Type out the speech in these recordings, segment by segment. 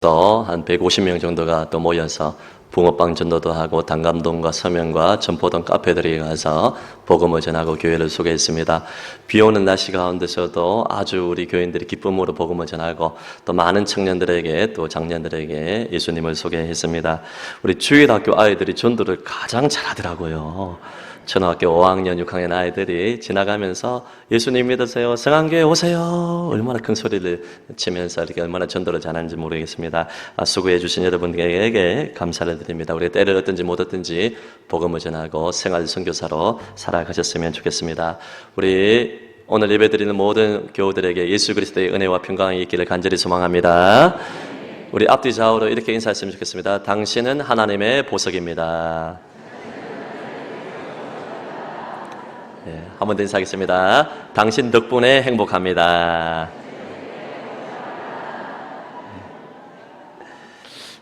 또 한 150명 정도가 또 모여서 붕어빵 전도도 하고 단감동과 서명과 전포동 카페들이 가서 복음을 전하고 교회를 소개했습니다. 비 오는 날씨 가운데서도 아주 우리 교인들이 기쁨으로 복음을 전하고 또 많은 청년들에게 또 장년들에게 예수님을 소개했습니다. 우리 주일학교 아이들이 전도를 가장 잘하더라고요. 초등학교 5학년, 6학년 아이들이 지나가면서 예수님 믿으세요, 성안교회 오세요, 얼마나 큰 소리를 치면서 이렇게 얼마나 전도를 잘하는지 모르겠습니다. 수고해 주신 여러분에게 감사를 드립니다. 우리가 때를 얻든지 못 얻든지 복음을 전하고 생활 선교사로 살아가셨으면 좋겠습니다. 우리 오늘 예배드리는 모든 교우들에게 예수 그리스도의 은혜와 평강이 있기를 간절히 소망합니다. 우리 앞뒤 좌우로 이렇게 인사했으면 좋겠습니다. 당신은 하나님의 보석입니다. 한 번 더 인사하겠습니다. 당신 덕분에 행복합니다.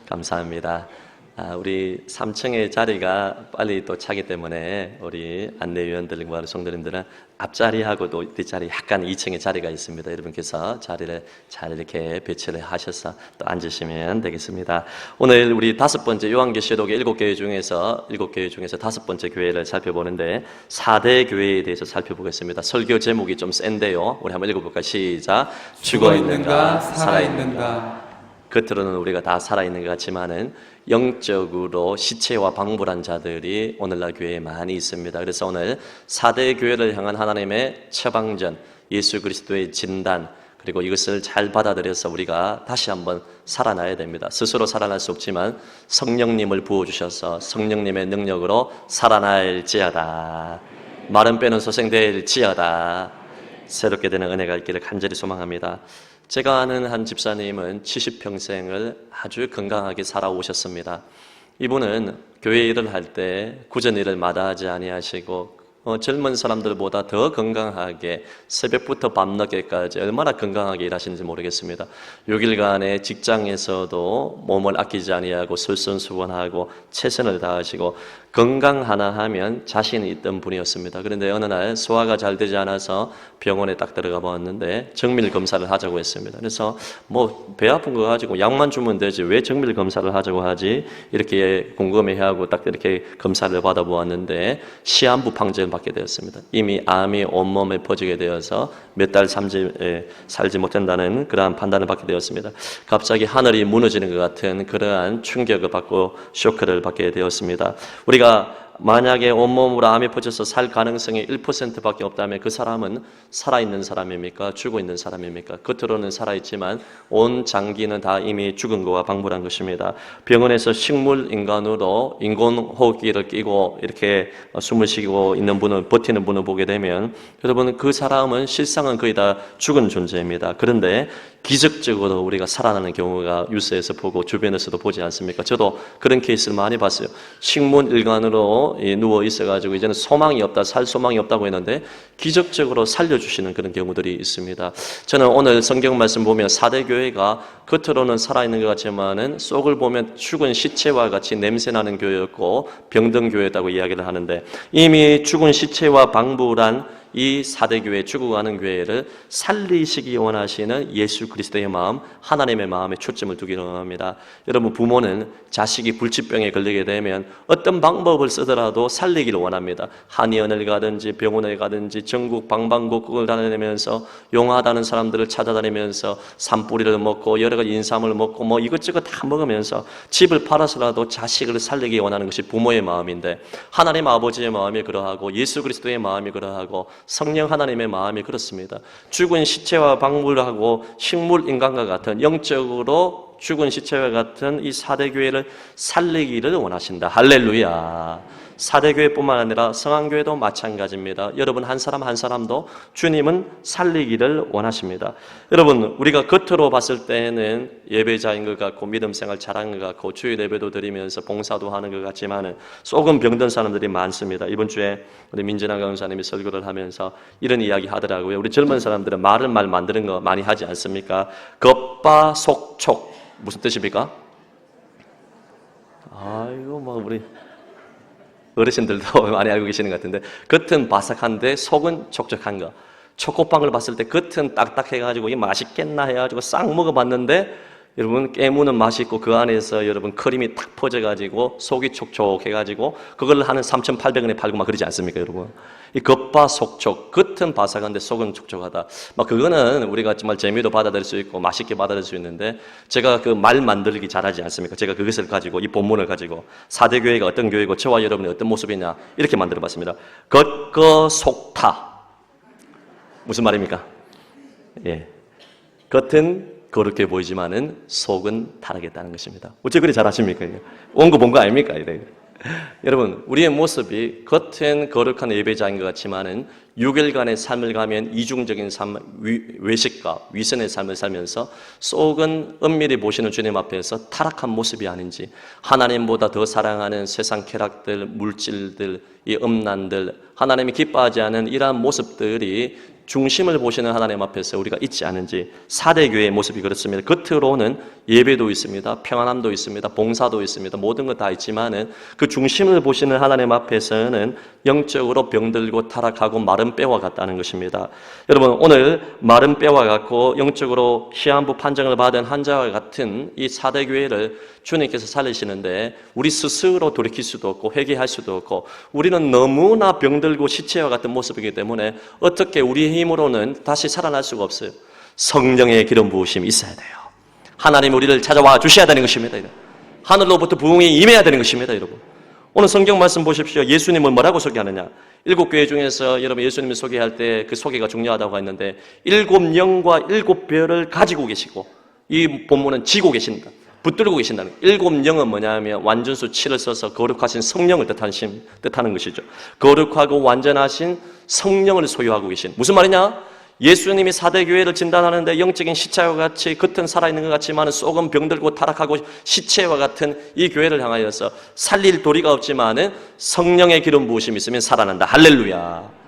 감사합니다. 우리 3층의 자리가 빨리 또 차기 때문에 우리 안내위원들과 성도님들은 앞자리하고 또 뒷자리 약간 2층의 자리가 있습니다. 여러분께서 자리를 잘 이렇게 배치를 하셔서 또 앉으시면 되겠습니다. 오늘 우리 5번째 요한계시록의 7교회 중에서 5번째 교회를 살펴보는데 4대 교회에 대해서 살펴보겠습니다. 설교 제목이 좀 센데요. 우리 한번 읽어볼까요? 시작. 죽어있는가 살아있는가. 겉으로는 우리가 다 살아있는 것 같지만은 영적으로 시체와 방불한 자들이 오늘날 교회에 많이 있습니다. 그래서 오늘 4대 교회를 향한 하나님의 처방전, 예수 그리스도의 진단, 그리고 이것을 잘 받아들여서 우리가 다시 한번 살아나야 됩니다. 스스로 살아날 수 없지만 성령님을 부어주셔서 성령님의 능력으로 살아날지어다. 마른 뼈는 소생될지어다. 새롭게 되는 은혜가 있기를 간절히 소망합니다. 제가 아는 한 집사님은 70평생을 아주 건강하게 살아오셨습니다. 이분은 교회 일을 할 때 굳은 일을 마다하지 아니하시고 젊은 사람들보다 더 건강하게 새벽부터 밤늦게까지 얼마나 건강하게 일하시는지 모르겠습니다. 6일간의 직장에서도 몸을 아끼지 아니하고 솔선수범하고 최선을 다하시고 건강 하나 하면 자신이 있던 분이었습니다. 그런데 어느 날 소화가 잘 되지 않아서 병원에 딱 들어가 보았는데 정밀 검사를 하자고 했습니다. 그래서 뭐 배 아픈 거 가지고 약만 주면 되지 왜 정밀 검사를 하자고 하지? 이렇게 궁금해하고 딱 이렇게 검사를 받아보았는데 시한부 판정을 받게 되었습니다. 이미 암이 온몸에 퍼지게 되어서 몇 달 살지 못한다는 그러한 판단을 받게 되었습니다. 갑자기 하늘이 무너지는 것 같은 그러한 충격을 받고 쇼크를 받게 되었습니다. 우리가 만약에 온몸으로 암이 퍼져서 살 가능성이 1%밖에 없다면 그 사람은 살아있는 사람입니까? 죽어있는 사람입니까? 겉으로는 살아있지만 온 장기는 다 이미 죽은 거와 방불한 것입니다. 병원에서 식물인간으로 인공호흡기를 끼고 이렇게 숨을 쉬고 있는 분을 버티는 분을 보게 되면 여러분 그 사람은 실상은 거의 다 죽은 존재입니다. 그런데 기적적으로 우리가 살아나는 경우가 뉴스에서 보고 주변에서도 보지 않습니까? 저도 그런 케이스를 많이 봤어요. 식물일간으로 누워 있어가지고 이제는 소망이 없다, 살 소망이 없다고 했는데 기적적으로 살려주시는 그런 경우들이 있습니다. 저는 오늘 성경 말씀 보면 4대 교회가 겉으로는 살아있는 것 같지만은 속을 보면 죽은 시체와 같이 냄새나는 교회였고 병든 교회였다고 이야기를 하는데 이미 죽은 시체와 방불한 이 4대 교회, 죽어가는 교회를 살리시기 원하시는 예수 그리스도의 마음, 하나님의 마음에 초점을 두기를 원합니다. 여러분 부모는 자식이 불치병에 걸리게 되면 어떤 방법을 쓰더라도 살리기를 원합니다. 한의원을 가든지 병원에 가든지 전국 방방곡곡을 다니면서 용하다는 사람들을 찾아다니면서 산뿌리를 먹고 여러 가지 인삼을 먹고 뭐 이것저것 다 먹으면서 집을 팔아서라도 자식을 살리기 원하는 것이 부모의 마음인데 하나님 아버지의 마음이 그러하고 예수 그리스도의 마음이 그러하고 성령 하나님의 마음이 그렇습니다. 죽은 시체와 방불하고 식물 인간과 같은 영적으로 죽은 시체와 같은 이 4대 교회를 살리기를 원하신다. 할렐루야. 4대 교회뿐만 아니라 성안교회도 마찬가지입니다. 여러분 한 사람 한 사람도 주님은 살리기를 원하십니다. 여러분 우리가 겉으로 봤을 때는 예배자인 것 같고 믿음 생활 잘하는 것 같고 주일 예배도 드리면서 봉사도 하는 것 같지만은 속은 병든 사람들이 많습니다. 이번 주에 우리 민진아 강사님이 설교를 하면서 이런 이야기 하더라고요. 우리 젊은 사람들은 말 만드는 거 많이 하지 않습니까? 겉바속촉 무슨 뜻입니까? 아이고 뭐 우리 어르신들도 많이 알고 계시는 것 같은데 겉은 바삭한데 속은 촉촉한 거. 초코빵을 봤을 때 겉은 딱딱해가지고 이게 맛있겠나 해가지고 싹 먹어봤는데 여러분 깨무는 맛있고 그 안에서 여러분 크림이 탁 퍼져가지고 속이 촉촉해가지고 그걸 하는 3,800원에 팔고 막 그러지 않습니까, 여러분? 이 겉바 속촉, 겉은 바삭한데 속은 촉촉하다. 막 그거는 우리가 정말 재미로 받아들일 수 있고 맛있게 받아들일 수 있는데 제가 그 말 만들기 잘하지 않습니까? 제가 그것을 가지고 이 본문을 가지고 사대 교회가 어떤 교회고 저와 여러분이 어떤 모습이냐 이렇게 만들어봤습니다. 겉거 속타. 무슨 말입니까? 예, 겉은 거룩해 보이지만은 속은 타락했다는 것입니다. 어째 그리 잘하십니까? 온 거 본 거 아닙니까? 이래. 여러분, 우리의 모습이 겉은 거룩한 예배자인 것 같지만은 6일간의 삶을 가면 이중적인 삶, 외식과 위선의 삶을 살면서 속은 은밀히 보시는 주님 앞에서 타락한 모습이 아닌지, 하나님보다 더 사랑하는 세상 쾌락들, 물질들, 이 음란들, 하나님이 기뻐하지 않은 이러한 모습들이 중심을 보시는 하나님 앞에서 우리가 있지 않은지. 사대교회의 모습이 그렇습니다. 겉으로는 예배도 있습니다, 평안함도 있습니다, 봉사도 있습니다, 모든 것 다 있지만은 그 중심을 보시는 하나님 앞에서는 영적으로 병들고 타락하고 마른 뼈와 같다는 것입니다. 여러분, 오늘 마른 뼈와 같고 영적으로 시한부 판정을 받은 한자와 같은 이 사대교회를 주님께서 살리시는데 우리 스스로 돌이킬 수도 없고 회개할 수도 없고 우리는 너무나 병들고 시체와 같은 모습이기 때문에 어떻게 우리의 힘으로는 다시 살아날 수가 없어요. 성령의 기름 부으심이 있어야 돼요. 하나님 우리를 찾아와 주셔야 되는 것입니다. 하늘로부터 부흥이 임해야 되는 것입니다. 여러분, 오늘 성경 말씀 보십시오. 예수님을 뭐라고 소개하느냐? 7교회 중에서 여러분 예수님을 소개할 때 그 소개가 중요하다고 했는데 7영과 7별을 가지고 계시고 이 본문은 지고 계신다, 붙들고 계신다는 거예요. 7영은 뭐냐면 완전수 7을 써서 거룩하신 성령을 뜻하는 것이죠. 거룩하고 완전하신 성령을 소유하고 계신. 무슨 말이냐? 예수님이 사대교회를 진단하는데 영적인 시체와 같이 겉은 살아있는 것 같지만 속은 병들고 타락하고 시체와 같은 이 교회를 향하여서 살릴 도리가 없지만 성령의 기름 부으심이 있으면 살아난다. 할렐루야.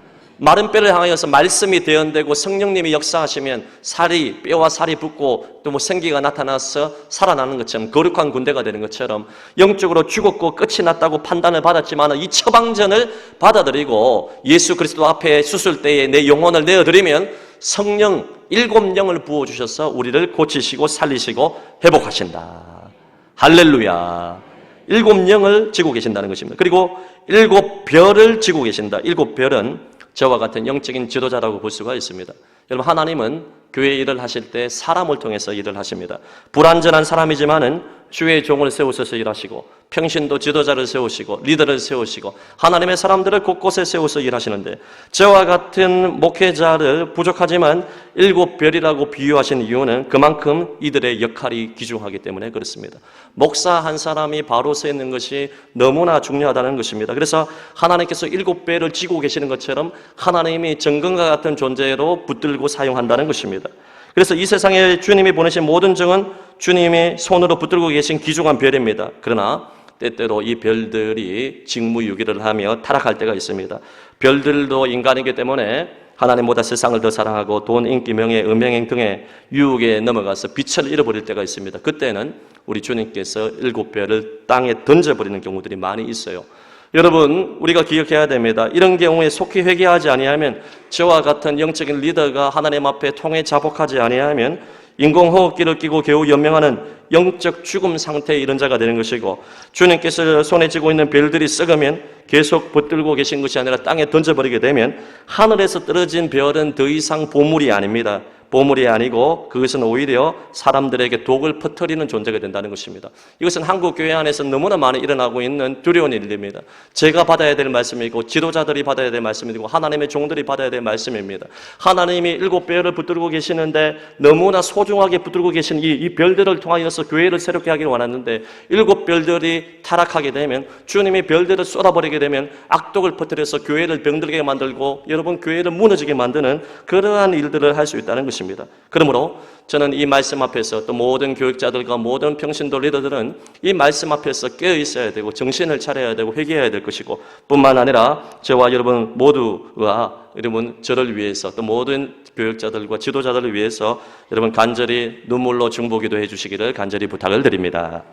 마른 뼈를 향하여서 말씀이 대언되고 성령님이 역사하시면 살이, 뼈와 살이 붙고 또 뭐 생기가 나타나서 살아나는 것처럼 거룩한 군대가 되는 것처럼 영적으로 죽었고 끝이 났다고 판단을 받았지만 이 처방전을 받아들이고 예수 그리스도 앞에 수술 때에 내 영혼을 내어드리면 성령 7영을 부어주셔서 우리를 고치시고 살리시고 회복하신다. 할렐루야. 7영을 지고 계신다는 것입니다. 그리고 7별을 지고 계신다. 7별은 저와 같은 영적인 지도자라고 볼 수가 있습니다. 여러분, 하나님은 교회 일을 하실 때 사람을 통해서 일을 하십니다. 불완전한 사람이지만은 주의 종을 세우셔서 일하시고 평신도 지도자를 세우시고 리더를 세우시고 하나님의 사람들을 곳곳에 세워서 일하시는데 저와 같은 목회자를 부족하지만 7별이라고 비유하신 이유는 그만큼 이들의 역할이 귀중하기 때문에 그렇습니다. 목사 한 사람이 바로 서 있는 것이 너무나 중요하다는 것입니다. 그래서 하나님께서 7배를 쥐고 계시는 것처럼 하나님이 정금과 같은 존재로 붙들고 사용한다는 것입니다. 그래서 이 세상에 주님이 보내신 모든 정은 주님이 손으로 붙들고 계신 귀중한 별입니다. 그러나 때때로 이 별들이 직무유기를 하며 타락할 때가 있습니다. 별들도 인간이기 때문에 하나님보다 세상을 더 사랑하고 돈, 인기, 명예, 음행행 등의 유혹에 넘어가서 빛을 잃어버릴 때가 있습니다. 그때는 우리 주님께서 7별을 땅에 던져버리는 경우들이 많이 있어요. 여러분, 우리가 기억해야 됩니다. 이런 경우에 속히 회개하지 아니하면 저와 같은 영적인 리더가 하나님 앞에 통해 자복하지 아니하면 인공호흡기를 끼고 겨우 연명하는 영적 죽음 상태에 이른 자가 되는 것이고 주님께서 손에 쥐고 있는 별들이 썩으면 계속 붙들고 계신 것이 아니라 땅에 던져버리게 되면 하늘에서 떨어진 별은 더 이상 보물이 아닙니다. 보물이 아니고 그것은 오히려 사람들에게 독을 퍼뜨리는 존재가 된다는 것입니다. 이것은 한국 교회 안에서 너무나 많이 일어나고 있는 두려운 일입니다. 제가 받아야 될 말씀이고 지도자들이 받아야 될 말씀이고 하나님의 종들이 받아야 될 말씀입니다. 하나님이 7별을 붙들고 계시는데 너무나 소중하게 붙들고 계신 이 별들을 통하여서 교회를 새롭게 하기를 원하는데 7별들이 타락하게 되면 주님이 별들을 쏟아버리게 되면 악독을 퍼뜨려서 교회를 병들게 만들고 여러분 교회를 무너지게 만드는 그러한 일들을 할 수 있다는 것입니다. 그러므로 저는 이 말씀 앞에서 또 모든 교육자들과 모든 평신도 리더들은 이 말씀 앞에서 깨어 있어야 되고 정신을 차려야 되고 회개해야 될 것이고 뿐만 아니라 저와 여러분 모두가 여러분 저를 위해서 또 모든 교육자들과 지도자들을 위해서 여러분 간절히 눈물로 중보기도 해주시기를 간절히 부탁을 드립니다.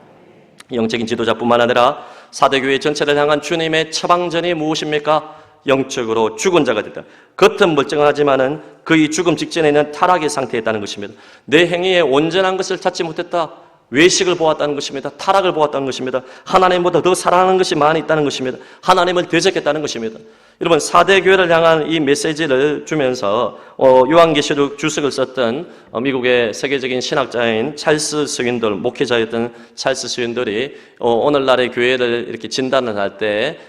영적인 지도자뿐만 아니라 사대교회 전체를 향한 주님의 처방전이 무엇입니까? 영적으로 죽은 자가 됐다. 겉은 멀쩡하지만은 그의 죽음 직전에 있는 타락의 상태에 있다는 것입니다. 내 행위에 온전한 것을 찾지 못했다. 외식을 보았다는 것입니다. 타락을 보았다는 것입니다. 하나님보다 더 사랑하는 것이 많이 있다는 것입니다. 하나님을 대적했다는 것입니다. 여러분, 4대 교회를 향한 이 메시지를 주면서 요한계시록 주석을 썼던 미국의 세계적인 신학자인 찰스 스윈들, 목회자였던 찰스 스윈들이 오늘날의 교회를 이렇게 진단을 할 때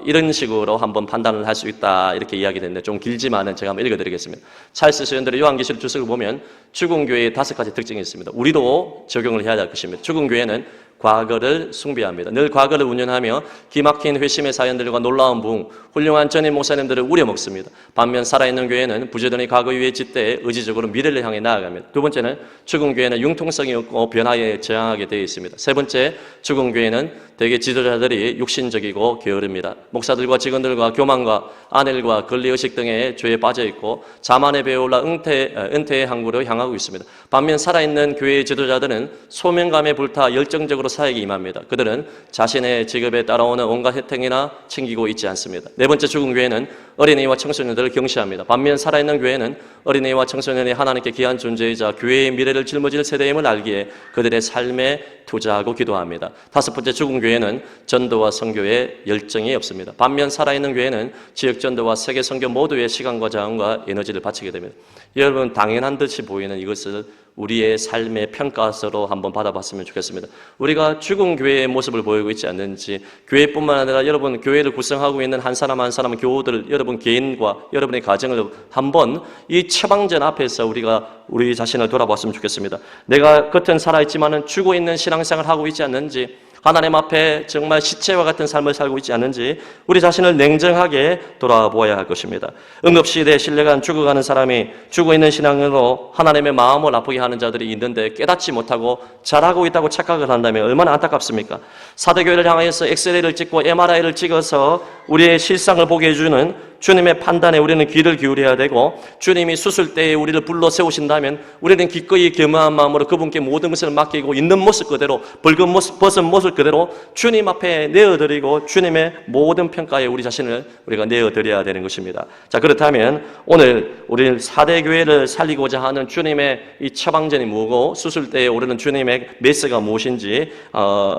이런 식으로 한번 판단을 할 수 있다 이렇게 이야기했는데 좀 길지만은 제가 한번 읽어드리겠습니다. 찰스 스윈들의 요한계시록 주석을 보면 죽은 교회의 5가지 특징이 있습니다. 우리도 적용을 해야 할 것입니다. 죽은 교회는 과거를 숭배합니다. 늘 과거를 운운하며 기막힌 회심의 사연들과 놀라운 부흥, 훌륭한 전임 목사님들을 우려먹습니다. 반면 살아있는 교회는 부지런히 과거 위에 짓대 의지적으로 미래를 향해 나아갑니다. 두 번째는 죽은 교회는 융통성이 없고 변화에 저항하게 되어 있습니다. 세 번째, 죽은 교회는 대개 지도자들이 육신적이고 게으릅니다. 목사들과 직원들과 교만과 안일과 권리의식 등의 죄에 빠져 있고 자만에 배울라 은퇴의 항구로 향하고 있습니다. 반면 살아있는 교회의 지도자들은 소명감에 불타 열정적으로 사역에 임합니다. 그들은 자신의 직업에 따라오는 온갖 혜택이나 챙기고 있지 않습니다. 네 번째, 죽은 교회는 어린이와 청소년들을 경시합니다. 반면 살아있는 교회는 어린이와 청소년이 하나님께 귀한 존재이자 교회의 미래를 짊어질 세대임을 알기에 그들의 삶에 투자하고 기도합니다. 다섯 번째, 죽은 교회는 전도와 선교에 열정이 없습니다. 반면 살아있는 교회는 지역 전도와 세계 선교 모두에 시간과 자원과 에너지를 바치게 됩니다. 여러분, 당연한 듯이 보이는 이것을 우리의 삶의 평가서로 한번 받아봤으면 좋겠습니다. 우리가 죽은 교회의 모습을 보이고 있지 않는지, 교회뿐만 아니라 여러분 교회를 구성하고 있는 한 사람 한 사람 교우들, 여러분 개인과 여러분의 가정을 한번 이 처방전 앞에서 우리가 우리 자신을 돌아봤으면 좋겠습니다. 내가 겉은 살아있지만은 죽어 있는 신앙생활을 하고 있지 않는지, 하나님 앞에 정말 시체와 같은 삶을 살고 있지 않는지 우리 자신을 냉정하게 돌아보아야 할 것입니다. 응급시대에 신뢰간 죽어가는 사람이 죽어있는 신앙으로 하나님의 마음을 아프게 하는 자들이 있는데 깨닫지 못하고 잘하고 있다고 착각을 한다면 얼마나 안타깝습니까? 사대교회를 향해서 엑스레이를 찍고 MRI를 찍어서 우리의 실상을 보게 해주는 주님의 판단에 우리는 귀를 기울여야 되고, 주님이 수술 때에 우리를 불러 세우신다면 우리는 기꺼이 겸허한 마음으로 그분께 모든 것을 맡기고 있는 모습 그대로, 벗은 모습 그대로 주님 앞에 내어드리고 주님의 모든 평가에 우리 자신을 우리가 내어드려야 되는 것입니다. 자, 그렇다면 오늘 우리 4대 교회를 살리고자 하는 주님의 이 처방전이 뭐고 수술 때에 오르는 주님의 메시가 무엇인지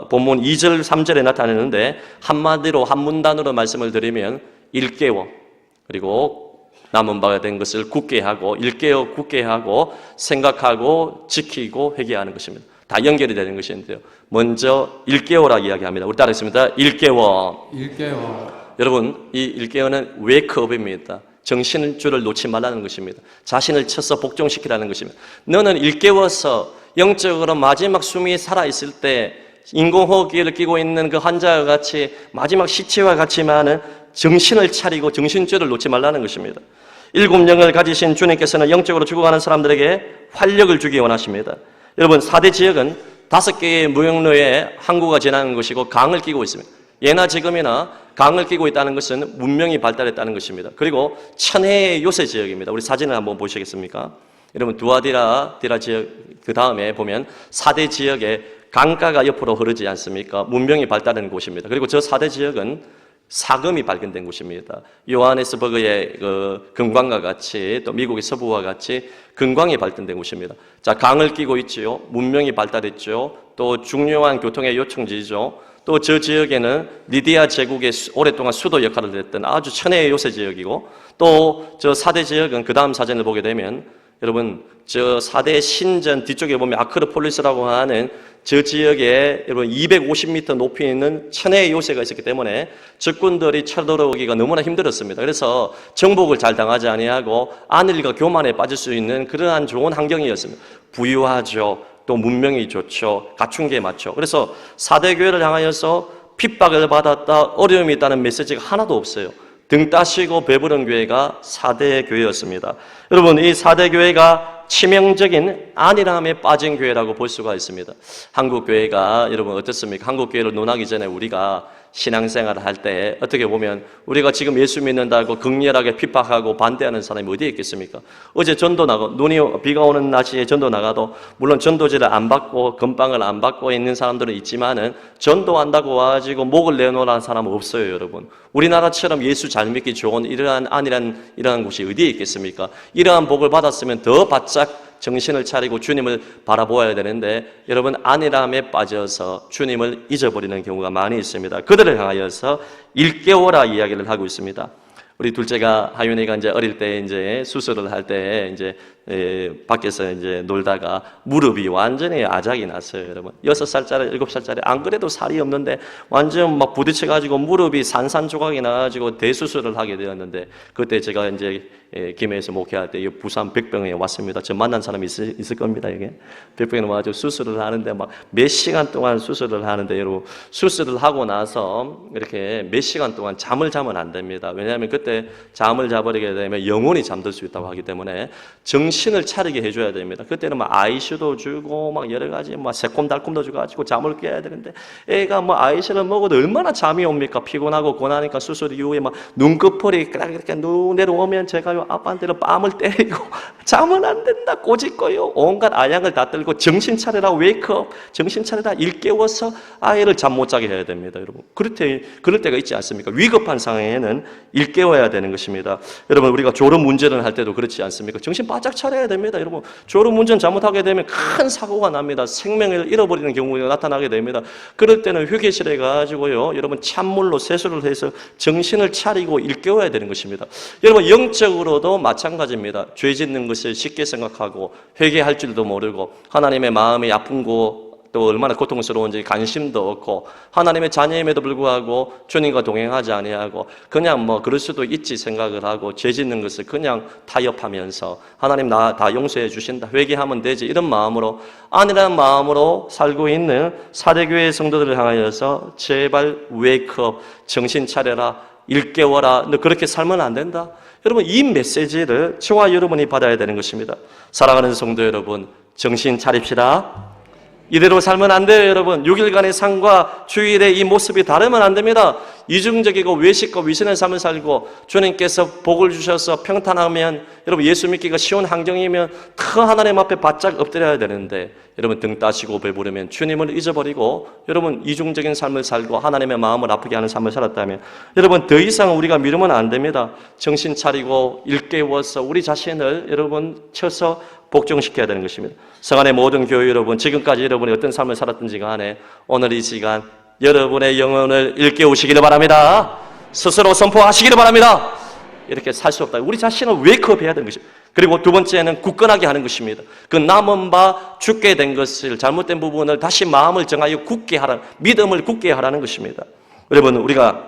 본문 2절 3절에 나타내는데, 한마디로 한 문단으로 말씀을 드리면 일깨워, 그리고 남은 바가 된 것을 굳게 하고, 일깨워 굳게 하고, 생각하고 지키고 회개하는 것입니다. 다 연결이 되는 것인데요. 먼저 일깨워라 이야기합니다. 우리 따라했습니다. 일깨워. 여러분, 이 일깨워는 웨이크업입니다. 정신줄을 놓지 말라는 것입니다. 자신을 쳐서 복종시키라는 것입니다. 너는 일깨워서 영적으로 마지막 숨이 살아있을 때 인공호흡기를 끼고 있는 그 환자와 같이 마지막 시체와 같이만은 정신을 차리고 정신줄을 놓지 말라는 것입니다. 7영을 가지신 주님께서는 영적으로 죽어가는 사람들에게 활력을 주기 원하십니다. 여러분, 4대 지역은 5개의 무역로에 항구가 지나는 것이고 강을 끼고 있습니다. 예나 지금이나 강을 끼고 있다는 것은 문명이 발달했다는 것입니다. 그리고 천혜의 요새 지역입니다. 우리 사진을 한번 보시겠습니까? 여러분, 두아디라 지역 그 다음에 보면 4대 지역에 강가가 옆으로 흐르지 않습니까? 문명이 발달한 곳입니다. 그리고 저 4대 지역은 사금이 발견된 곳입니다. 요하네스버그의 그 금광과 같이, 또 미국의 서부와 같이 금광이 발견된 곳입니다. 자, 강을 끼고 있지요. 문명이 발달했죠. 또 중요한 교통의 요청지죠. 또 저 지역에는 리디아 제국의 오랫동안 수도 역할을 했던 아주 천혜의 요새 지역이고, 또 저 4대 지역은 그 다음 사진을 보게 되면 여러분, 저 4대 신전 뒤쪽에 보면 아크로폴리스라고 하는 저 지역에 여러분 250m 높이 있는 천혜의 요새가 있었기 때문에 적군들이 쳐들어오기가 너무나 힘들었습니다. 그래서 정복을 잘 당하지 아니하고 안일과 교만에 빠질 수 있는 그러한 좋은 환경이었습니다. 부유하죠. 또 문명이 좋죠. 갖춘 게 많죠. 그래서 4대 교회를 향하여서 핍박을 받았다, 어려움이 있다는 메시지가 하나도 없어요. 등 따시고 배부른 교회가 4대 교회였습니다. 여러분, 이 4대 교회가 치명적인 안일함에 빠진 교회라고 볼 수가 있습니다. 한국 교회가 여러분 어떻습니까? 한국 교회를 논하기 전에 우리가 신앙생활을 할 때 어떻게 보면 우리가 지금 예수 믿는다고 극렬하게 핍박하고 반대하는 사람이 어디에 있겠습니까? 어제 전도 나가, 비가 오는 날씨에 전도 나가도 물론 전도지를 안 받고 건빵을 안 받고 있는 사람들은 있지만은 전도한다고 와가지고 목을 내놓으라는 사람은 없어요, 여러분. 우리나라처럼 예수 잘 믿기 좋은 이러한 곳이 어디에 있겠습니까? 이러한 복을 받았으면 더 바짝 정신을 차리고 주님을 바라보아야 되는데 여러분 안일함에 빠져서 주님을 잊어버리는 경우가 많이 있습니다. 그들을 향하여서 일깨워라 이야기를 하고 있습니다. 우리 둘째가 하윤이가 이제 어릴 때 이제 수술을 할 때 이제 밖에서 이제 놀다가 무릎이 완전히 아작이 났어요, 여러분. 6살짜리, 7살짜리 안 그래도 살이 없는데 완전 막 부딪혀가지고 무릎이 산산조각이 나가지고 대수술을 하게 되었는데 그때 제가 이제 김해에서 목회할 때 부산 백병에 왔습니다. 저 만난 사람이 있을 겁니다, 이게. 백병에 와가지고 수술을 하는데 막 몇 시간 동안 수술을 하는데 여러분 수술을 하고 나서 이렇게 몇 시간 동안 잠을 자면 안 됩니다. 왜냐하면 그때 잠을 자버리게 되면 영혼이 잠들 수 있다고 하기 때문에 정신을 차리게 해줘야 됩니다. 그때는 막 아이슈도 주고 막 여러 가지 막 새콤달콤도 주고 잠을 깨야 되는데 애가 뭐 아이슈를 먹어도 얼마나 잠이 옵니까? 피곤하고 고나니까 수술 이후에 막 눈꺼풀이 이렇게 내려오면 제가요 아빠한테는 뺨을 때리고 잠은 안 된다 꼬집고요 온갖 아양을 다 떨고 정신 차려라 웨이크업 정신 차려라 일깨워서 아이를 잠 못 자게 해야 됩니다, 여러분. 그럴 때가 있지 않습니까? 위급한 상황에는 일깨워야 되는 것입니다. 여러분 우리가 졸음 운전을 할 때도 그렇지 않습니까? 정신 바짝 차려야 됩니다, 여러분. 졸음 운전 잘못하게 되면 큰 사고가 납니다. 생명을 잃어버리는 경우가 나타나게 됩니다. 그럴 때는 휴게실에 가지고요 여러분 찬물로 세수를 해서 정신을 차리고 일깨워야 되는 것입니다. 여러분 영적으로도 마찬가지입니다. 죄 짓는 것을 쉽게 생각하고 회개할 줄도 모르고 하나님의 마음이 아픈 거 또 얼마나 고통스러운지 관심도 없고 하나님의 자녀임에도 불구하고 주님과 동행하지 아니하고 그냥 뭐 그럴 수도 있지 생각을 하고 죄 짓는 것을 그냥 타협하면서 하나님 나 다 용서해 주신다 회개하면 되지 이런 마음으로 아니라는 마음으로 살고 있는 사대교회 성도들을 향하여서 제발 웨이크업 정신 차려라 일깨워라 너 그렇게 살면 안 된다. 여러분 이 메시지를 저와 여러분이 받아야 되는 것입니다. 사랑하는 성도 여러분 정신 차립시다. 이대로 살면 안 돼요, 여러분. 6일간의 삶과 주일의 이 모습이 다르면 안 됩니다. 이중적이고 외식과 위선의 삶을 살고 주님께서 복을 주셔서 평탄하면 여러분 예수 믿기가 쉬운 환경이면 더 하나님 앞에 바짝 엎드려야 되는데 여러분 등 따시고 배부르면 주님을 잊어버리고 여러분 이중적인 삶을 살고 하나님의 마음을 아프게 하는 삶을 살았다면 여러분 더 이상 우리가 미루면 안 됩니다. 정신 차리고 일깨워서 우리 자신을 여러분 쳐서 복종시켜야 되는 것입니다. 성안의 모든 교회 여러분 지금까지 여러분이 어떤 삶을 살았든지 간에 오늘 이 시간 여러분의 영혼을 일깨우시기를 바랍니다. 스스로 선포하시기를 바랍니다. 이렇게 살 수 없다. 우리 자신을 웨이크업해야 되는 것입니다. 그리고 두 번째는 굳건하게 하는 것입니다. 그 남은 바 죽게 된 것을 잘못된 부분을 다시 마음을 정하여 굳게 하라, 믿음을 굳게 하라는 것입니다. 여러분 우리가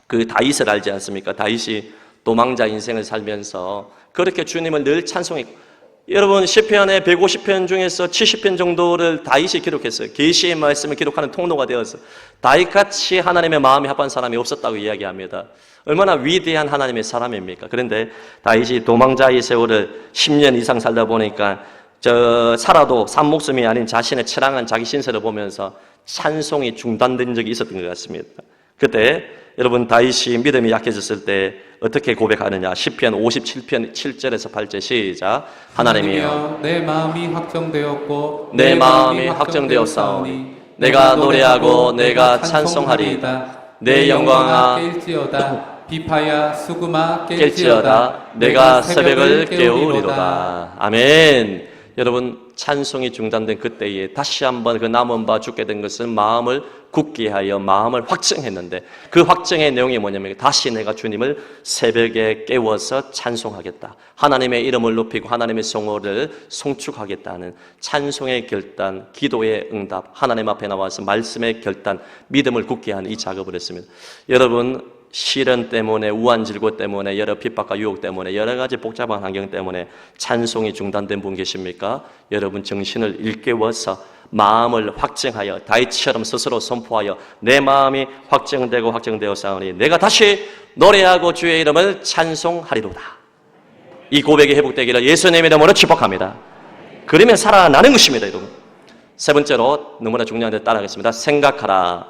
그 다윗을 알지 않습니까? 다윗이 도망자 인생을 살면서 그렇게 주님을 늘 찬송했고 여러분 시편의 150편 중에서 70편 정도를 다윗이 기록했어요. 계시의 말씀을 기록하는 통로가 되어서 다윗같이 하나님의 마음이 합한 사람이 없었다고 이야기합니다. 얼마나 위대한 하나님의 사람입니까? 그런데 다윗이 도망자의 세월을 10년 이상 살다 보니까 살아도 산 목숨이 아닌 자신의 처량한 자기 신세를 보면서 찬송이 중단된 적이 있었던 것 같습니다. 그때 여러분 다윗이 믿음이 약해졌을 때 어떻게 고백하느냐? 시편 57편 7절에서 8절 시작. 하나님이여 내 마음이 확정되었고 내 마음이 확정되었사오니 내가 노래하고 내가 찬송하리이다. 내 영광아 깰지어다 비파야 수금아 깰지어다 내가 새벽을 깨우리로다. 아멘. 여러분 찬송이 중단된 그때에 다시 한번 그 남은 바 죽게 된 것은 마음을 굳게 하여 마음을 확증했는데 그 확증의 내용이 뭐냐면 다시 내가 주님을 새벽에 깨워서 찬송하겠다. 하나님의 이름을 높이고 하나님의 성호를 송축하겠다는 찬송의 결단, 기도의 응답, 하나님 앞에 나와서 말씀의 결단, 믿음을 굳게 하는 이 작업을 했습니다. 여러분 시련 때문에 우환질고 때문에 여러 핍박과 유혹 때문에 여러 가지 복잡한 환경 때문에 찬송이 중단된 분 계십니까? 여러분 정신을 일깨워서 마음을 확증하여 다윗처럼 스스로 선포하여 내 마음이 확정되고 확정되었사오니 내가 다시 노래하고 주의 이름을 찬송하리로다. 이 고백이 회복되기를 예수님의 이름으로 축복합니다. 그러면 살아나는 것입니다, 여러분. 세 번째로 너무나 중요한데 따라하겠습니다. 생각하라.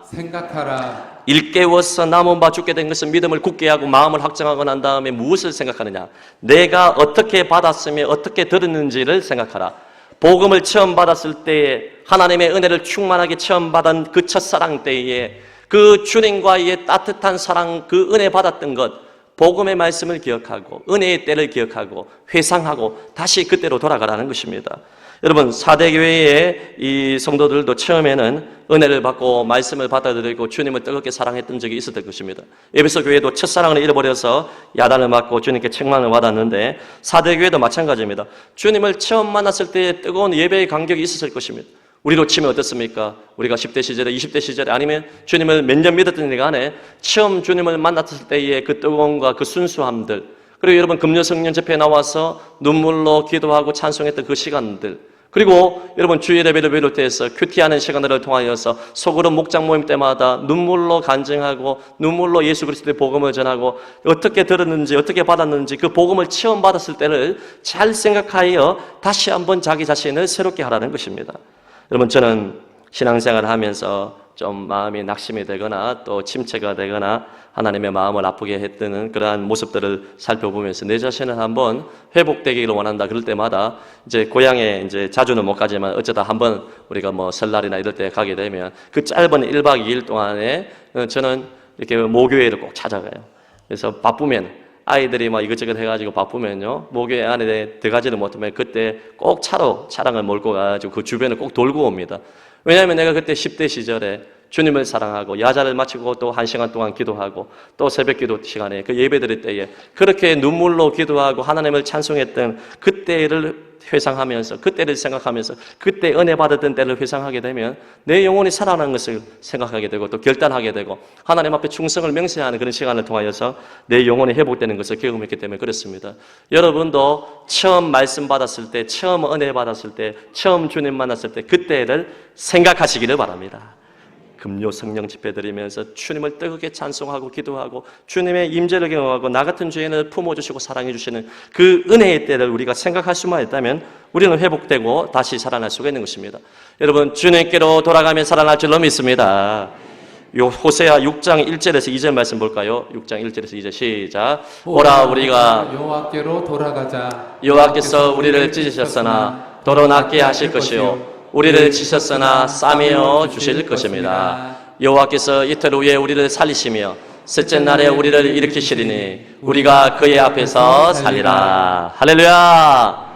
일깨워서 남은 바 죽게 된 것은 믿음을 굳게 하고 마음을 확정하고 난 다음에 무엇을 생각하느냐? 내가 어떻게 받았으며 어떻게 들었는지를 생각하라. 복음을 처음 받았을 때에 하나님의 은혜를 충만하게 처음 받은 그 첫사랑 때에 그 주님과의 따뜻한 사랑, 그 은혜 받았던 것, 복음의 말씀을 기억하고 은혜의 때를 기억하고 회상하고 다시 그때로 돌아가라는 것입니다. 여러분, 4대 교회의 이 성도들도 처음에는 은혜를 받고 말씀을 받아들이고 주님을 뜨겁게 사랑했던 적이 있었을 것입니다. 에베소 교회도 첫사랑을 잃어버려서 야단을 맞고 주님께 책망을 받았는데 4대 교회도 마찬가지입니다. 주님을 처음 만났을 때의 뜨거운 예배의 감격이 있었을 것입니다. 우리로 치면 어떻습니까? 우리가 10대 시절에 20대 시절에 아니면 주님을 몇 년 믿었던 간에 처음 주님을 만났을 때의 그 뜨거움과 그 순수함들, 그리고 여러분 금요 성령 집회에 나와서 눈물로 기도하고 찬송했던 그 시간들, 그리고 여러분 주일 예배를 비롯해서 큐티하는 시간들을 통하여서 소그룹 목장 모임 때마다 눈물로 간증하고 눈물로 예수 그리스도의 복음을 전하고 어떻게 들었는지 어떻게 받았는지 그 복음을 처음 받았을 때를 잘 생각하여 다시 한번 자기 자신을 새롭게 하라는 것입니다. 여러분, 저는 신앙생활을 하면서 좀 마음이 낙심이 되거나 또 침체가 되거나 하나님의 마음을 아프게 했던 그러한 모습들을 살펴보면서 내 자신을 한번 회복되기를 원한다. 그럴 때마다 이제 고향에 이제 자주는 못 가지만 어쩌다 한번 우리가 뭐 설날이나 이럴 때 가게 되면 그 짧은 1박 2일 동안에 저는 이렇게 모교회를 꼭 찾아가요. 그래서 바쁘면 아이들이 막 이것저것 해가지고 바쁘면요, 모교회 안에 들어가지를 못하면 그때 꼭 차량을 몰고 가가지고 그 주변을 꼭 돌고 옵니다. 왜냐하면 내가 그때 10대 시절에 주님을 사랑하고 야자를 마치고 또 1시간 동안 기도하고 또 새벽 기도 시간에 그 예배드릴 때에 그렇게 눈물로 기도하고 하나님을 찬송했던 그때를 회상하면서 그때를 생각하면서 그때 은혜 받았던 때를 회상하게 되면 내 영혼이 살아나는 것을 생각하게 되고 또 결단하게 되고 하나님 앞에 충성을 맹세하는 그런 시간을 통하여서 내 영혼이 회복되는 것을 경험했기 때문에 그렇습니다. 여러분도 처음 말씀 받았을 때, 처음 은혜 받았을 때, 처음 주님 만났을 때 그때를 생각하시기를 바랍니다. 금요 성령 집회 드리면서 주님을 뜨겁게 찬송하고 기도하고 주님의 임재를 경험하고 나 같은 죄인을 품어주시고 사랑해 주시는 그 은혜의 때를 우리가 생각할 수만 있다면 우리는 회복되고 다시 살아날 수가 있는 것입니다. 여러분, 주님께로 돌아가면 살아날 줄로 믿습니다. 호세아 6장 1절에서 2절 말씀 볼까요? 6장 1절에서 2절 시작. 오라 우리가 여호와께로 돌아가자. 여호와께서 우리를 찢으셨으나 도로 낫게 하실 것이요 우리를 치셨으나 싸매어 주실 것입니다. 여호와께서 이틀 후에 우리를 살리시며 셋째 날에 우리를 일으키시리니 우리가 그의 앞에서 살리라. 할렐루야.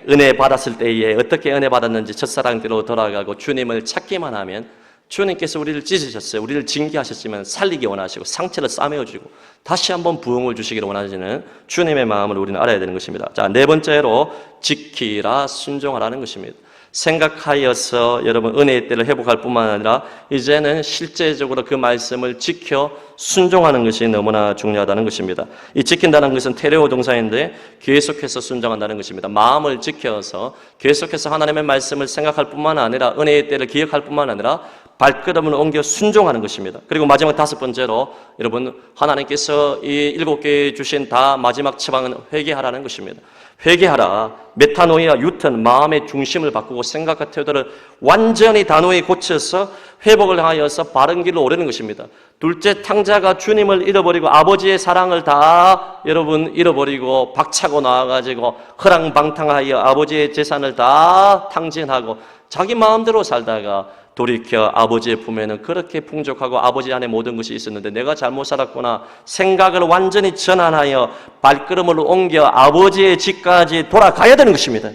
은혜 받았을 때에 어떻게 은혜 받았는지 첫사랑대로 돌아가고 주님을 찾기만 하면 주님께서 우리를 찢으셨어요. 우리를 징계하셨지만 살리기 원하시고 상처를 싸매어주고 다시 한번 부흥을 주시기를 원하시는 주님의 마음을 우리는 알아야 되는 것입니다. 자, 네 번째로 지키라, 순종하라는 것입니다. 생각하여서 여러분 은혜의 때를 회복할 뿐만 아니라 이제는 실제적으로 그 말씀을 지켜 순종하는 것이 너무나 중요하다는 것입니다. 이 지킨다는 것은 테레오 동사인데 계속해서 순종한다는 것입니다. 마음을 지켜서 계속해서 하나님의 말씀을 생각할 뿐만 아니라 은혜의 때를 기억할 뿐만 아니라 발걸음을 옮겨 순종하는 것입니다. 그리고 마지막 다섯 번째로 여러분 하나님께서 이 7개 주신 다 마지막 처방은 회개하라는 것입니다. 회개하라. 메타노이아 유턴, 마음의 중심을 바꾸고 생각과 태도를 완전히 단호히 고쳐서 회복을 하여서 바른 길로 오르는 것입니다. 둘째, 탕자가 주님을 잃어버리고 아버지의 사랑을 다 여러분 잃어버리고 박차고 나와가지고 허랑방탕하여 아버지의 재산을 다 탕진하고 자기 마음대로 살다가 돌이켜 아버지의 품에는 그렇게 풍족하고 아버지 안에 모든 것이 있었는데 내가 잘못 살았구나 생각을 완전히 전환하여 발걸음을 옮겨 아버지의 집까지 돌아가야 되는 것입니다.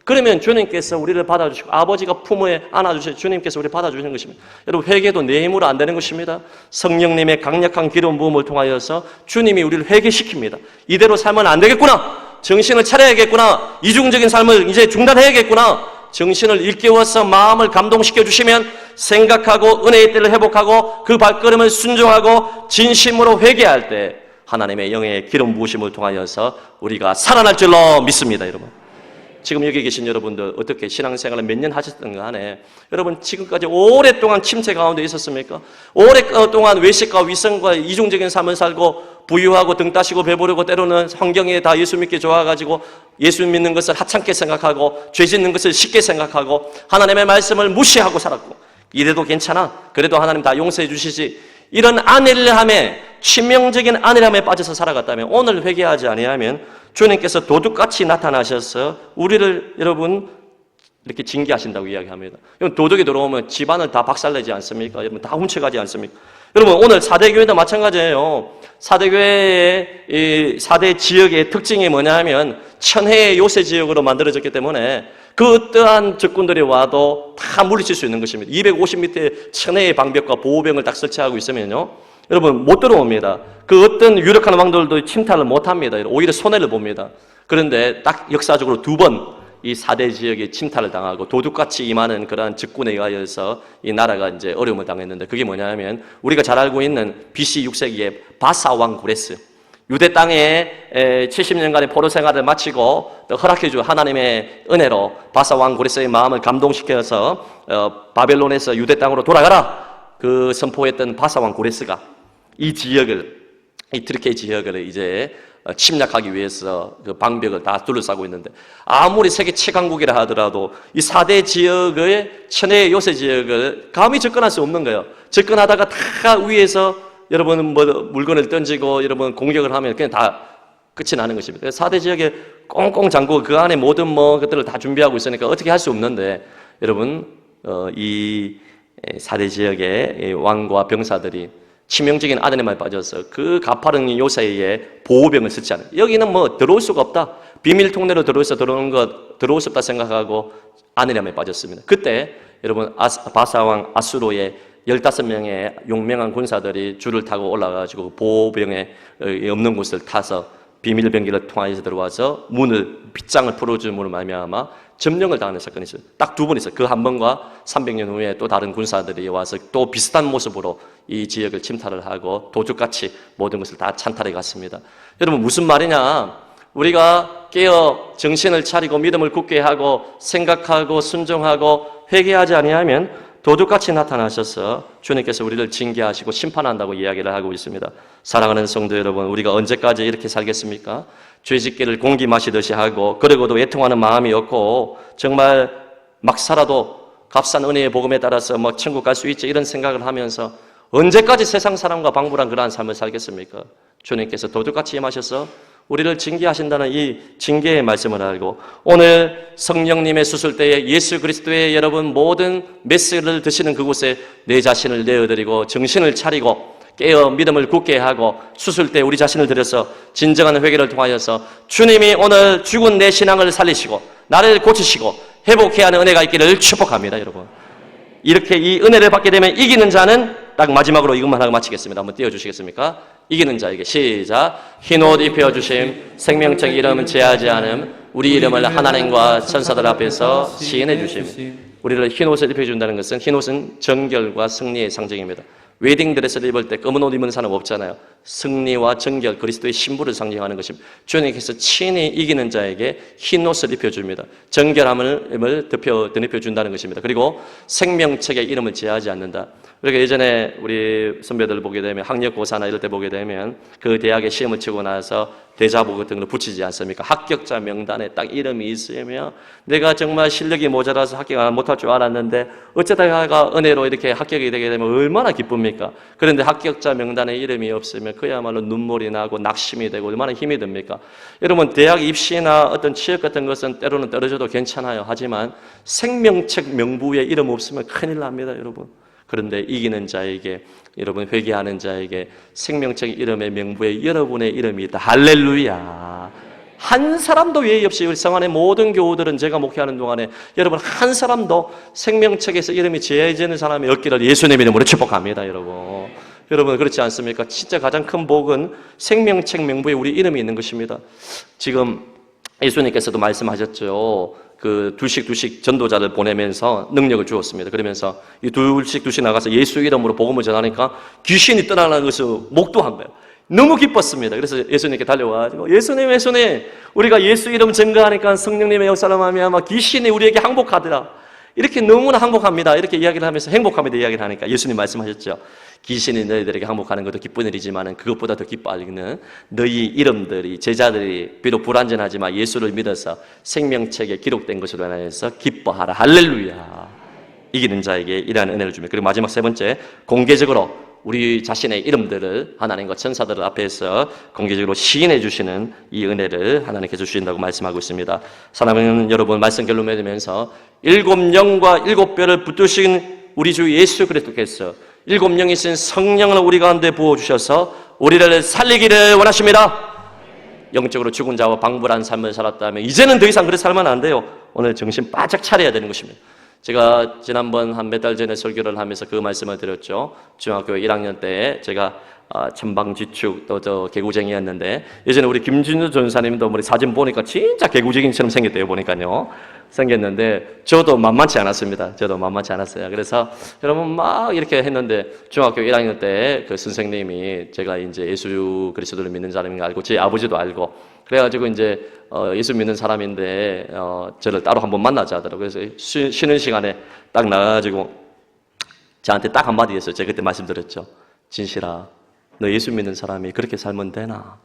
그러면 주님께서 우리를 받아주시고 아버지가 품에 안아주시고 주님께서 우리를 받아주시는 것입니다. 여러분, 회개도 내 힘으로 안 되는 것입니다. 성령님의 강력한 기름 부음을 통하여서 주님이 우리를 회개시킵니다. 이대로 살면 안 되겠구나, 정신을 차려야겠구나, 이중적인 삶을 이제 중단해야겠구나, 정신을 일깨워서 마음을 감동시켜 주시면 생각하고 은혜의 때를 회복하고 그 발걸음을 순종하고 진심으로 회개할 때 하나님의 영의 기름 부으심을 통하여서 우리가 살아날 줄로 믿습니다. 여러분, 지금 여기 계신 여러분들 어떻게 신앙생활을 몇 년 하셨던 간에 여러분 지금까지 오랫동안 침체 가운데 있었습니까? 오랫동안 외식과 위선과 이중적인 삶을 살고 부유하고 등 따시고 배부르고 때로는 환경에 다 예수 믿기 좋아가지고 예수 믿는 것을 하찮게 생각하고 죄 짓는 것을 쉽게 생각하고 하나님의 말씀을 무시하고 살았고 이래도 괜찮아, 그래도 하나님 다 용서해 주시지, 이런 안일함에 치명적인 안일함에 빠져서 살아갔다면 오늘 회개하지 아니하면 주님께서 도둑같이 나타나셔서 우리를 여러분 이렇게 징계하신다고 이야기합니다. 도둑이 들어오면 집안을 다 박살내지 않습니까? 여러분 다 훔쳐가지 않습니까? 여러분 오늘 4대 교회도 마찬가지예요. 4대 교회의 이 4대 지역의 특징이 뭐냐 하면 천혜의 요새 지역으로 만들어졌기 때문에 그 어떠한 적군들이 와도 다 물리칠 수 있는 것입니다. 250m의 천혜의 방벽과 보호병을 딱 설치하고 있으면요, 여러분 못 들어옵니다. 그 어떤 유력한 왕들도 침탈을 못합니다. 오히려 손해를 봅니다. 그런데 딱 역사적으로 2번 이 4대 지역에 침탈을 당하고 도둑같이 임하는 그러한 적군에 의하여서 이 나라가 이제 어려움을 당했는데, 그게 뭐냐면 우리가 잘 알고 있는 BC 6세기의 바사 왕 고레스, 유대 땅에 70년간의 포로 생활을 마치고 허락해준 하나님의 은혜로 바사 왕 고레스의 마음을 감동시켜서 바벨론에서 유대 땅으로 돌아가라 그 선포했던 바사 왕 고레스가 이 지역을, 이 트르케 지역을 이제 침략하기 위해서 그 방벽을 다 둘러싸고 있는데, 아무리 세계 최강국이라 하더라도 이 4대 지역의 천혜의 요새 지역을 감히 접근할 수 없는 거예요. 접근하다가 다 위에서 여러분 뭐 물건을 던지고 여러분 공격을 하면 그냥 다 끝이 나는 것입니다. 4대 지역에 꽁꽁 잠그고 그 안에 모든 뭐 것들을 다 준비하고 있으니까 어떻게 할 수 없는데, 여러분 이 4대 지역의 왕과 병사들이 치명적인 아드님에 빠져서 그 가파른 요새에 보호병을 설치하는, 여기는 뭐 들어올 수가 없다, 비밀 통로로 들어올 수 없다 생각하고 아드님에 빠졌습니다. 그때 여러분 바사왕 아수로의 15명의 용맹한 군사들이 줄을 타고 올라가지고 보호병에 없는 곳을 타서 비밀 병기를 통하여서 들어와서 빗장을 풀어줌으로 말미암아 점령을 당하는 사건이 있어요. 딱 2번 있어요. 그 한 번과 300년 후에 또 다른 군사들이 와서 또 비슷한 모습으로 이 지역을 침탈을 하고 도둑같이 모든 것을 다 찬탈해 갔습니다. 여러분 무슨 말이냐? 우리가 깨어 정신을 차리고 믿음을 굳게 하고 생각하고 순종하고 회개하지 아니하면 도둑같이 나타나셔서 주님께서 우리를 징계하시고 심판한다고 이야기를 하고 있습니다. 사랑하는 성도 여러분, 우리가 언제까지 이렇게 살겠습니까? 죄짓기를 공기 마시듯이 하고, 그러고도 애통하는 마음이 없고, 정말 막 살아도 값싼 은혜의 복음에 따라서 뭐 천국 갈 수 있지 이런 생각을 하면서 언제까지 세상 사람과 방불한 그러한 삶을 살겠습니까? 주님께서 도둑같이 임하셔서 우리를 징계하신다는 이 징계의 말씀을 알고, 오늘 성령님의 수술대에 예수 그리스도의 여러분 모든 메시를 드시는 그곳에 내 자신을 내어드리고 정신을 차리고 깨어 믿음을 굳게 하고 수술대 우리 자신을 들여서 진정한 회개를 통하여서 주님이 오늘 죽은 내 신앙을 살리시고 나를 고치시고 회복해야 하는 은혜가 있기를 축복합니다. 여러분 이렇게 이 은혜를 받게 되면 이기는 자는, 딱 마지막으로 이것만 하고 마치겠습니다. 한번 띄워주시겠습니까? 이기는 자에게 시작. 흰옷 입혀주심, 생명책 이름은 제하지 않음, 우리 이름을 하나님과 천사들 앞에서 시인해 주심. 우리를 흰옷을 입혀준다는 것은, 흰옷은 정결과 승리의 상징입니다. 웨딩드레스를 입을 때 검은 옷 입는 사람 없잖아요. 승리와 정결, 그리스도의 신부를 상징하는 것입니다. 주님께서 친히 이기는 자에게 흰 옷을 입혀줍니다. 정결함을 덧입혀준다는 것입니다. 그리고 생명책에 이름을 제하지 않는다. 그러니까 예전에 우리 선배들 보게 되면 학력고사나 이럴 때 보게 되면 그 대학에 시험을 치고 나서 대자보 같은 걸 붙이지 않습니까? 합격자 명단에 딱 이름이 있으며 내가 정말 실력이 모자라서 합격 못할 줄 알았는데 어쩌다가 은혜로 이렇게 합격이 되게 되면 얼마나 기쁩니까? 그런데 합격자 명단에 이름이 없으면 그야말로 눈물이 나고 낙심이 되고 얼마나 힘이 듭니까? 여러분 대학 입시나 어떤 취업 같은 것은 때로는 떨어져도 괜찮아요. 하지만 생명책 명부에 이름 없으면 큰일 납니다, 여러분. 그런데 이기는 자에게, 여러분 회개하는 자에게 생명책 이름의 명부에 여러분의 이름이 있다. 할렐루야. 한 사람도 예의 없이 우리 성안의 모든 교우들은 제가 목회하는 동안에 여러분 한 사람도 생명책에서 이름이 제해지는 사람이 없기를 예수님 이름으로 축복합니다. 여러분 그렇지 않습니까? 진짜 가장 큰 복은 생명책 명부에 우리 이름이 있는 것입니다. 지금 예수님께서도 말씀하셨죠. 그 둘씩 전도자를 보내면서 능력을 주었습니다. 그러면서 이 둘씩 나가서 예수 이름으로 복음을 전하니까 귀신이 떠나는 것을 목도한 거예요. 너무 기뻤습니다. 그래서 예수님께 달려와가지고 예수님 우리가 예수 이름 증거하니까 성령님의 역사를 하면 귀신이 우리에게 항복하더라. 이렇게 너무나 항복합니다. 이렇게 이야기를 하면서 행복합니다. 이야기를 하니까 예수님 말씀하셨죠. 귀신이 너희들에게 항복하는 것도 기쁜 일이지만 그것보다 더 기뻐하기는 너희 이름들이, 제자들이 비록 불완전하지만 예수를 믿어서 생명책에 기록된 것으로 인하여서 기뻐하라. 할렐루야. 이기는 자에게 이러한 은혜를 줍니다. 그리고 마지막 세 번째, 공개적으로 우리 자신의 이름들을 하나님과 천사들 앞에서 공개적으로 시인해 주시는 이 은혜를 하나님께서 주신다고 말씀하고 있습니다. 사랑하는 여러분, 말씀 결론 맺으면서 7영과 7뼈를 붙드신 우리 주 예수 그리스도께서 7영이 쓴 성령을 우리 가운데 부어주셔서 우리를 살리기를 원하십니다. 영적으로 죽은 자와 방불한 삶을 살았다면 이제는 더 이상 그렇게 살면 안 돼요. 오늘 정신 바짝 차려야 되는 것입니다. 제가 지난번 한 몇 달 전에 설교를 하면서 그 말씀을 드렸죠. 중학교 1학년 때 제가 천방지축 또 저 개구쟁이였는데, 예전에 우리 김준주 전사님도 우리 사진 보니까 진짜 개구쟁이처럼 생겼대요. 보니까요 생겼는데 저도 만만치 않았습니다. 저도 만만치 않았어요. 그래서 여러분 막 이렇게 했는데 중학교 1학년 때 그 선생님이 제가 이제 예수 그리스도를 믿는 사람인 걸 알고 제 아버지도 알고 그래가지고 이제 예수 믿는 사람인데 저를 따로 한번 만나자 하더라고요. 그래서 쉬는 시간에 딱 나가가지고 저한테 딱 한마디 했어요. 제가 그때 말씀드렸죠. 진실아, 너 예수 믿는 사람이 그렇게 살면 되나?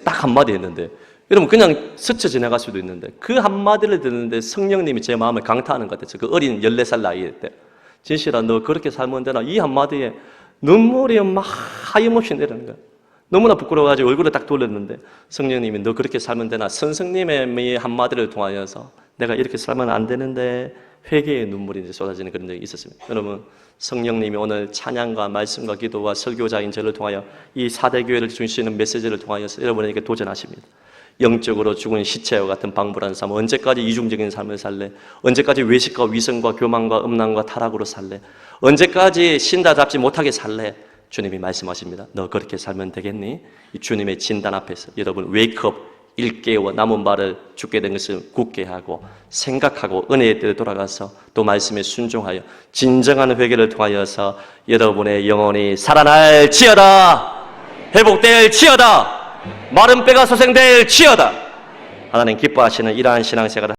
딱 한마디 했는데 여러분 그냥 스쳐 지나갈 수도 있는데 그 한마디를 듣는데 성령님이 제 마음을 강타하는 것 같았어요. 그 어린 14살 나이 때. 진실아, 너 그렇게 살면 되나? 이 한마디에 눈물이 막 하염없이 내리는 거야. 너무나 부끄러워가지고 얼굴을 딱 돌렸는데 성령님이 너 그렇게 살면 되나? 선생님의 한마디를 통하여서 내가 이렇게 살면 안 되는데 회개의 눈물이 이제 쏟아지는 그런 적이 있었습니다. 여러분, 성령님이 오늘 찬양과 말씀과 기도와 설교자인 저를 통하여 이 4대 교회를 주시는 메시지를 통하여서 여러분에게 도전하십니다. 영적으로 죽은 시체와 같은 방불한 삶, 언제까지 이중적인 삶을 살래? 언제까지 외식과 위선과 교만과 음란과 타락으로 살래? 언제까지 신다잡지 못하게 살래? 주님이 말씀하십니다. 너 그렇게 살면 되겠니? 이 주님의 진단 앞에서 여러분 웨이크업, 일깨워 남은 발을 죽게 된 것을 굳게 하고 생각하고 은혜의 때로 돌아가서 또 말씀에 순종하여 진정한 회개를 통하여서 여러분의 영혼이 살아날지어다, 회복될지어다, 마른 뼈가 소생될지어다. 하나님 기뻐하시는 이러한 신앙생활을